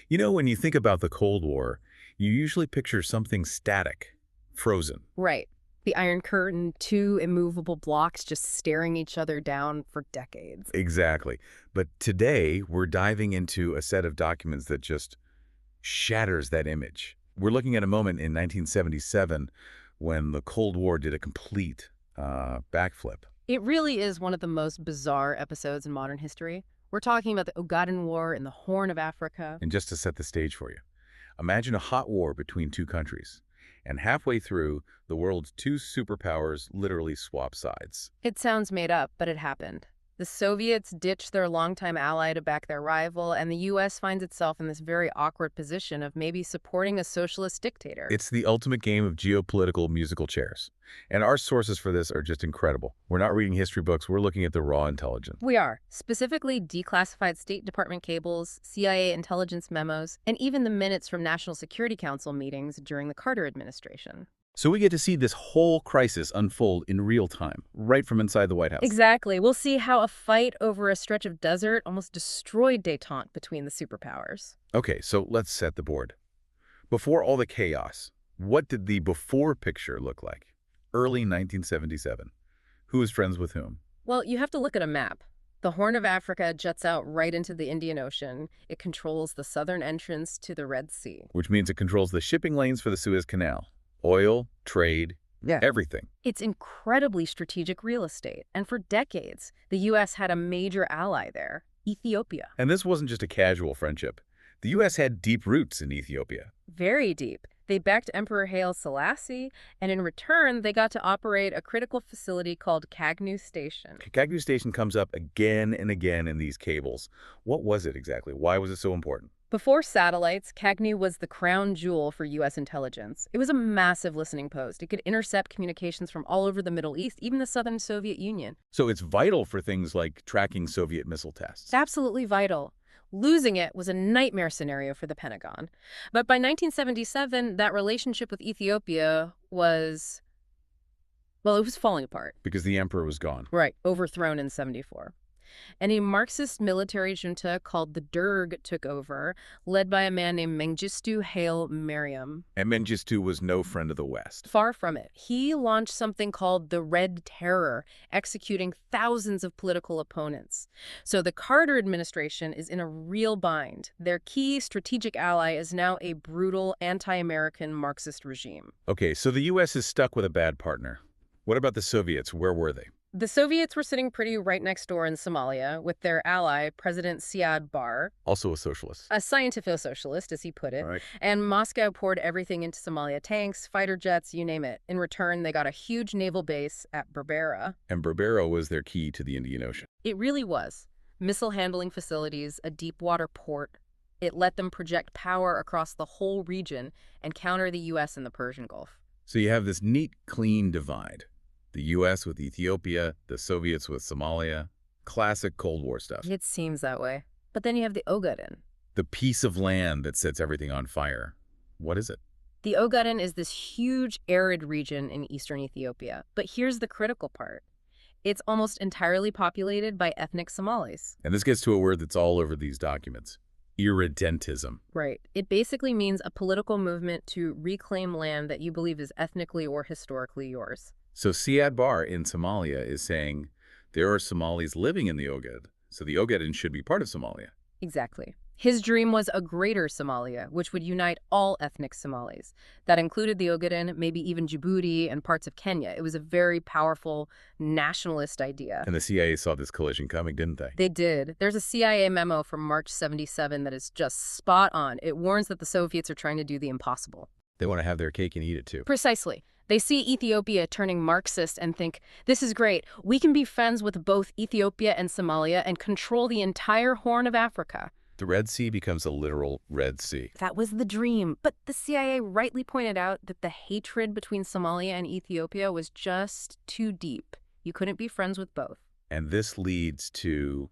You know, when you think about the Cold War, you usually picture something static, frozen. Right. The Iron Curtain, two immovable blocks just staring each other down for decades. Exactly. But today, we're diving into a set of documents that just shatters that image. We're looking at a moment in 1977 when the Cold War did a complete backflip. It really is one of the most bizarre episodes in modern history. We're talking about the Ogaden War in the Horn of Africa. And just to set the stage for you, imagine a hot war between two countries. And halfway through, the world's two superpowers literally swap sides. It sounds made up, but it happened. The Soviets ditched their longtime ally to back their rival, and the U.S. finds itself in this very awkward position of maybe supporting a socialist dictator. It's the ultimate game of geopolitical musical chairs. And our sources for this are just incredible. We're not reading history books, we're looking at the raw intelligence. We are, specifically declassified State Department cables, CIA intelligence memos, and even the minutes from National Security Council meetings during the Carter administration. So we get to see this whole crisis unfold in real time, right from inside the White House. Exactly. We'll see how a fight over a stretch of desert almost destroyed détente between the superpowers. Okay, so let's set the board. Before all the chaos, what did the before picture look like? Early 1977. Who was friends with whom? Well, you have to look at a map. The Horn of Africa juts out right into the Indian Ocean. It controls the southern entrance to the Red Sea. Which means it controls the shipping lanes for the Suez Canal. Oil, trade, everything. It's incredibly strategic real estate, and for decades, the U.S. had a major ally there, Ethiopia. And this wasn't just a casual friendship. The U.S. had deep roots in Ethiopia. Very deep. They backed Emperor Haile Selassie, and in return, they got to operate a critical facility called Kagnu Station. Kagnu Station comes up again and again in these cables. What was it exactly? Why was it so important? Before satellites, Kagnu was the crown jewel for U.S. intelligence. It was a massive listening post. It could intercept communications from all over the Middle East, even the southern Soviet Union. So it's vital for things like tracking Soviet missile tests. It's absolutely vital. Losing it was a nightmare scenario for the Pentagon. But by 1977, that relationship with Ethiopia was, well, it was falling apart. Because the emperor was gone. Right, overthrown in 74. And a Marxist military junta called the Derg took over, led by a man named Mengistu Haile Mariam. And Mengistu was no friend of the West. Far from it. He launched something called the Red Terror, executing thousands of political opponents. So the Carter administration is in a real bind. Their key strategic ally is now a brutal anti-American Marxist regime. Okay, so the U.S. is stuck with a bad partner. What about the Soviets? Where were they? The Soviets were sitting pretty right next door in Somalia with their ally, President Siad Barre. Also a socialist. A scientific-socialist, as he put it. Right. And Moscow poured everything into Somalia, tanks, fighter jets, you name it. In return, they got a huge naval base at Berbera. And Berbera was their key to the Indian Ocean. It really was. Missile handling facilities, a deep water port. It let them project power across the whole region and counter the U.S. in the Persian Gulf. So you have this neat, clean divide. The U.S. with Ethiopia, the Soviets with Somalia. Classic Cold War stuff. It seems that way. But then you have the Ogaden. The piece of land that sets everything on fire. What is it? The Ogaden is this huge arid region in eastern Ethiopia. But here's the critical part. It's almost entirely populated by ethnic Somalis. And this gets to a word that's all over these documents. Irredentism. Right. It basically means a political movement to reclaim land that you believe is ethnically or historically yours. So Siad Barre in Somalia is saying there are Somalis living in the Ogaden, so the Ogaden should be part of Somalia. Exactly. His dream was a greater Somalia, which would unite all ethnic Somalis. That included the Ogaden, maybe even Djibouti and parts of Kenya. It was a very powerful nationalist idea. And the CIA saw this collision coming, didn't they? They did. There's a CIA memo from March 77 that is just spot on. It warns that the Soviets are trying to do the impossible. They want to have their cake and eat it too. Precisely. They see Ethiopia turning Marxist and think, this is great. We can be friends with both Ethiopia and Somalia and control the entire Horn of Africa. The Red Sea becomes a literal Red Sea. That was the dream. But the CIA rightly pointed out that the hatred between Somalia and Ethiopia was just too deep. You couldn't be friends with both. And this leads to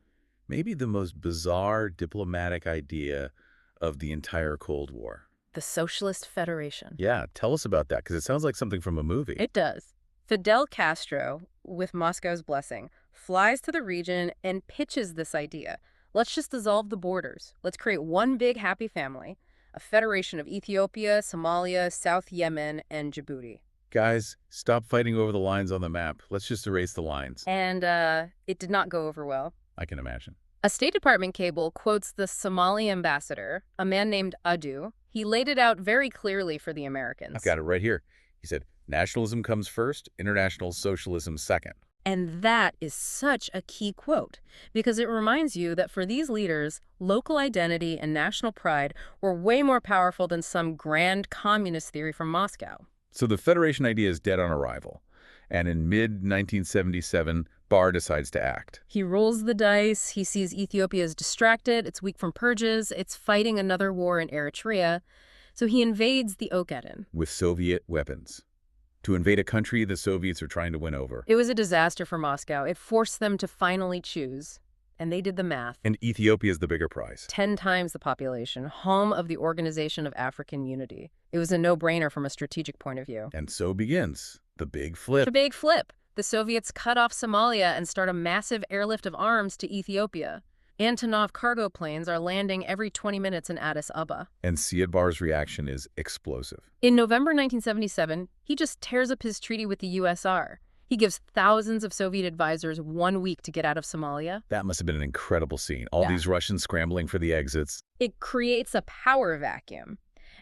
maybe the most bizarre diplomatic idea of the entire Cold War. The Socialist Federation. Yeah, tell us about that, because it sounds like something from a movie. It does. Fidel Castro, with Moscow's blessing, flies to the region and pitches this idea. Let's just dissolve the borders. Let's create one big happy family, a federation of Ethiopia, Somalia, South Yemen, and Djibouti. Guys, stop fighting over the lines on the map. Let's just erase the lines. And it did not go over well. I can imagine. A State Department cable quotes the Somali ambassador, a man named Adu. He laid it out very clearly for the Americans. I've got it right here. He said, nationalism comes first, international socialism second. And that is such a key quote, because it reminds you that for these leaders, local identity and national pride were way more powerful than some grand communist theory from Moscow. So the federation idea is dead on arrival. And in mid-1977, Barr decides to act. He rolls the dice. He sees Ethiopia as distracted. It's weak from purges. It's fighting another war in Eritrea. So he invades the Ogaden. With Soviet weapons. To invade a country the Soviets are trying to win over. It was a disaster for Moscow. It forced them to finally choose. And they did the math. And Ethiopia is the bigger prize. 10 times the population, home of the Organization of African Unity. It was a no-brainer from a strategic point of view. And so begins the big flip. The big flip. The Soviets cut off Somalia and start a massive airlift of arms to Ethiopia. Antonov cargo planes are landing every 20 minutes in Addis Ababa. And Siad Barr's reaction is explosive. In November 1977, he just tears up his treaty with the USR. He gives thousands of Soviet advisors 1 week to get out of Somalia. That must have been an incredible scene. All these Russians scrambling for the exits. It creates a power vacuum.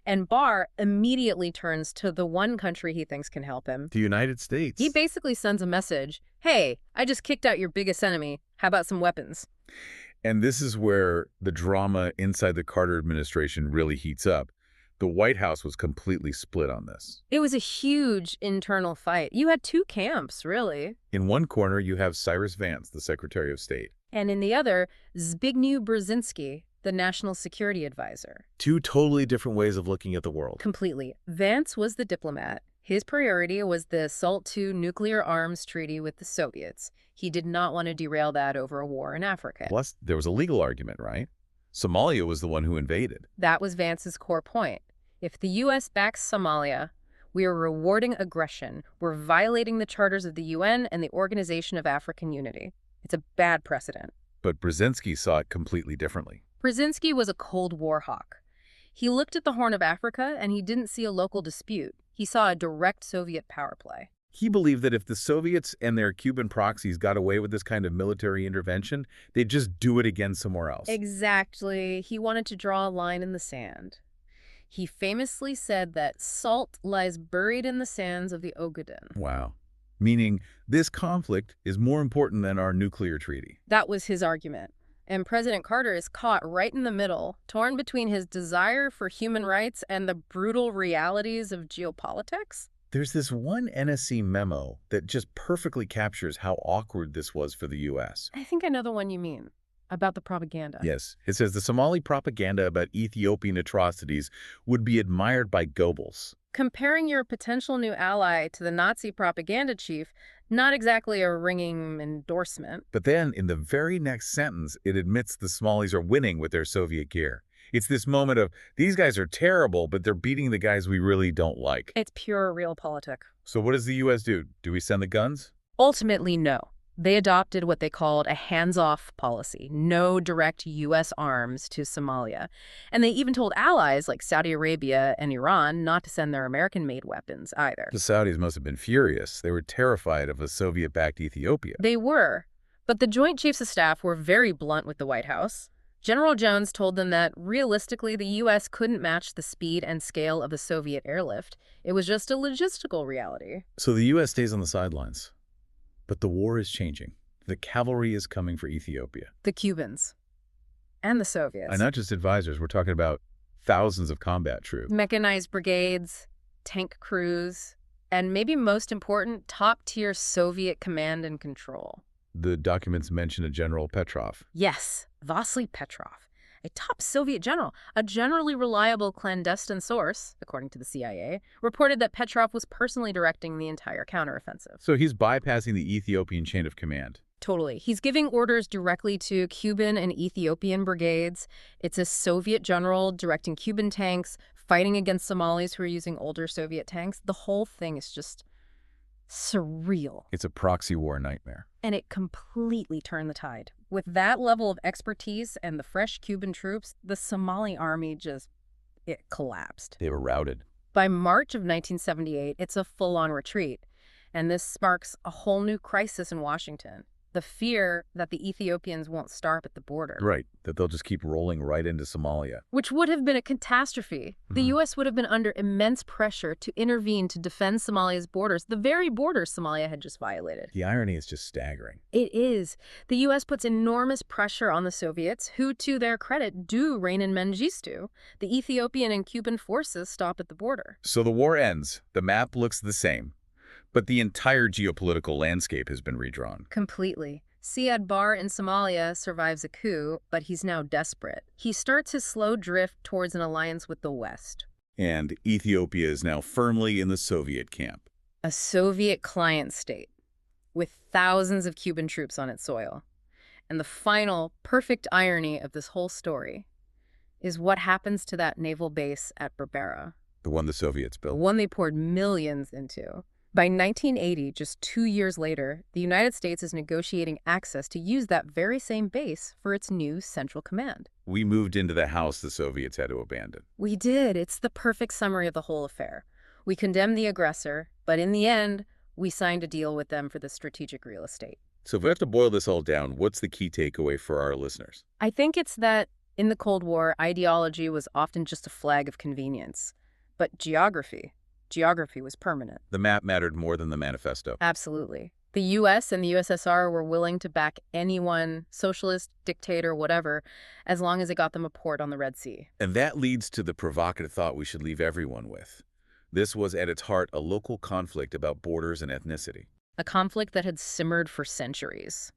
And Barr immediately turns to the one country he thinks can help him. The United States. He basically sends a message. Hey, I just kicked out your biggest enemy. How about some weapons? And this is where the drama inside the Carter administration really heats up. The White House was completely split on this. It was a huge internal fight. You had 2 camps, really. In one corner, you have Cyrus Vance, the Secretary of State. And in the other, Zbigniew Brzezinski, the National Security Advisor. 2 totally different ways of looking at the world. Completely. Vance was the diplomat. His priority was the SALT II nuclear arms treaty with the Soviets. He did not want to derail that over a war in Africa. Plus, there was a legal argument, right? Somalia was the one who invaded. That was Vance's core point. If the U.S. backs Somalia, we are rewarding aggression. We're violating the charters of the UN and the Organization of African Unity. It's a bad precedent. But Brzezinski saw it completely differently. Brzezinski was a Cold War hawk. He looked at the Horn of Africa and he didn't see a local dispute. He saw a direct Soviet power play. He believed that if the Soviets and their Cuban proxies got away with this kind of military intervention, they'd just do it again somewhere else. Exactly. He wanted to draw a line in the sand. He famously said that salt lies buried in the sands of the Ogaden. Wow. Meaning this conflict is more important than our nuclear treaty. That was his argument. And President Carter is caught right in the middle, torn between his desire for human rights and the brutal realities of geopolitics. There's this one NSC memo that just perfectly captures how awkward this was for the U.S. I think I know the one you mean, about the propaganda. Yes. It says the Somali propaganda about Ethiopian atrocities would be admired by Goebbels. Comparing your potential new ally to the Nazi propaganda chief, not exactly a ringing endorsement. But then, in the very next sentence, it admits the Somalis are winning with their Soviet gear. It's this moment of, these guys are terrible, but they're beating the guys we really don't like. It's pure realpolitik. So what does the U.S. do? Do we send the guns? Ultimately, no. They adopted what they called a hands-off policy, no direct U.S. arms to Somalia. And they even told allies like Saudi Arabia and Iran not to send their American-made weapons either. The Saudis must have been furious. They were terrified of a Soviet-backed Ethiopia. They were. But the Joint Chiefs of Staff were very blunt with the White House. General Jones told them that, realistically, the U.S. couldn't match the speed and scale of the Soviet airlift. It was just a logistical reality. So the U.S. stays on the sidelines. But the war is changing. The cavalry is coming for Ethiopia. The Cubans. And the Soviets. And not just advisors. We're talking about thousands of combat troops. Mechanized brigades, tank crews, and maybe most important, top-tier Soviet command and control. The documents mention a General Petrov. Yes, Vasily Petrov, a top Soviet general. A generally reliable clandestine source, according to the CIA, reported that Petrov was personally directing the entire counteroffensive. So he's bypassing the Ethiopian chain of command. Totally. He's giving orders directly to Cuban and Ethiopian brigades. It's a Soviet general directing Cuban tanks, fighting against Somalis who are using older Soviet tanks. The whole thing is just surreal. It's a proxy war nightmare. And it completely turned the tide. With that level of expertise and the fresh Cuban troops, the Somali army it collapsed. They were routed. By March of 1978, it's a full-on retreat, and this sparks a whole new crisis in Washington. The fear that the Ethiopians won't stop at the border. Right, that they'll just keep rolling right into Somalia. Which would have been a catastrophe. The U.S. would have been under immense pressure to intervene to defend Somalia's borders, the very borders Somalia had just violated. The irony is just staggering. It is. The U.S. puts enormous pressure on the Soviets, who, to their credit, do rein in Mengistu. The Ethiopian and Cuban forces stop at the border. So the war ends. The map looks the same. But the entire geopolitical landscape has been redrawn. Completely. Siad Barre in Somalia survives a coup, but he's now desperate. He starts his slow drift towards an alliance with the West. And Ethiopia is now firmly in the Soviet camp. A Soviet client state, with thousands of Cuban troops on its soil. And the final, perfect irony of this whole story is what happens to that naval base at Berbera. The one the Soviets The built. one they poured millions into. By 1980, just 2 years later, the United States is negotiating access to use that very same base for its new central command. We moved into the house the Soviets had to abandon. We did. It's the perfect summary of the whole affair. We condemned the aggressor, but in the end, we signed a deal with them for the strategic real estate. So if we have to boil this all down, what's the key takeaway for our listeners? I think it's that in the Cold War, ideology was often just a flag of convenience. But geography was permanent. The map mattered more than the manifesto. Absolutely. The U.S. and the USSR were willing to back anyone, socialist, dictator, whatever, as long as it got them a port on the Red Sea. And that leads to the provocative thought we should leave everyone with. This was at its heart a local conflict about borders and ethnicity. A conflict that had simmered for centuries.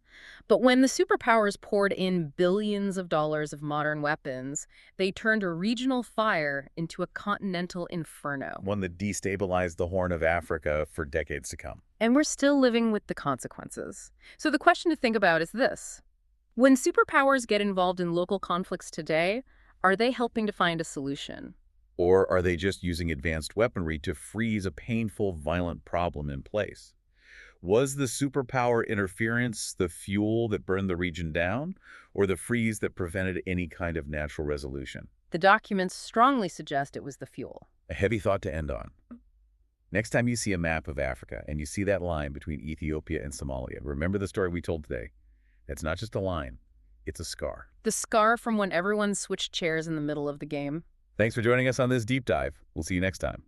But when the superpowers poured in billions of dollars of modern weapons, they turned a regional fire into a continental inferno. One that destabilized the Horn of Africa for decades to come. And we're still living with the consequences. So the question to think about is this. When superpowers get involved in local conflicts today, are they helping to find a solution? Or are they just using advanced weaponry to freeze a painful, violent problem in place? Was the superpower interference the fuel that burned the region down, or the freeze that prevented any kind of natural resolution? The documents strongly suggest it was the fuel. A heavy thought to end on. Next time you see a map of Africa and you see that line between Ethiopia and Somalia, remember the story we told today. That's not just a line, it's a scar. The scar from when everyone switched chairs in the middle of the game. Thanks for joining us on this deep dive. We'll see you next time.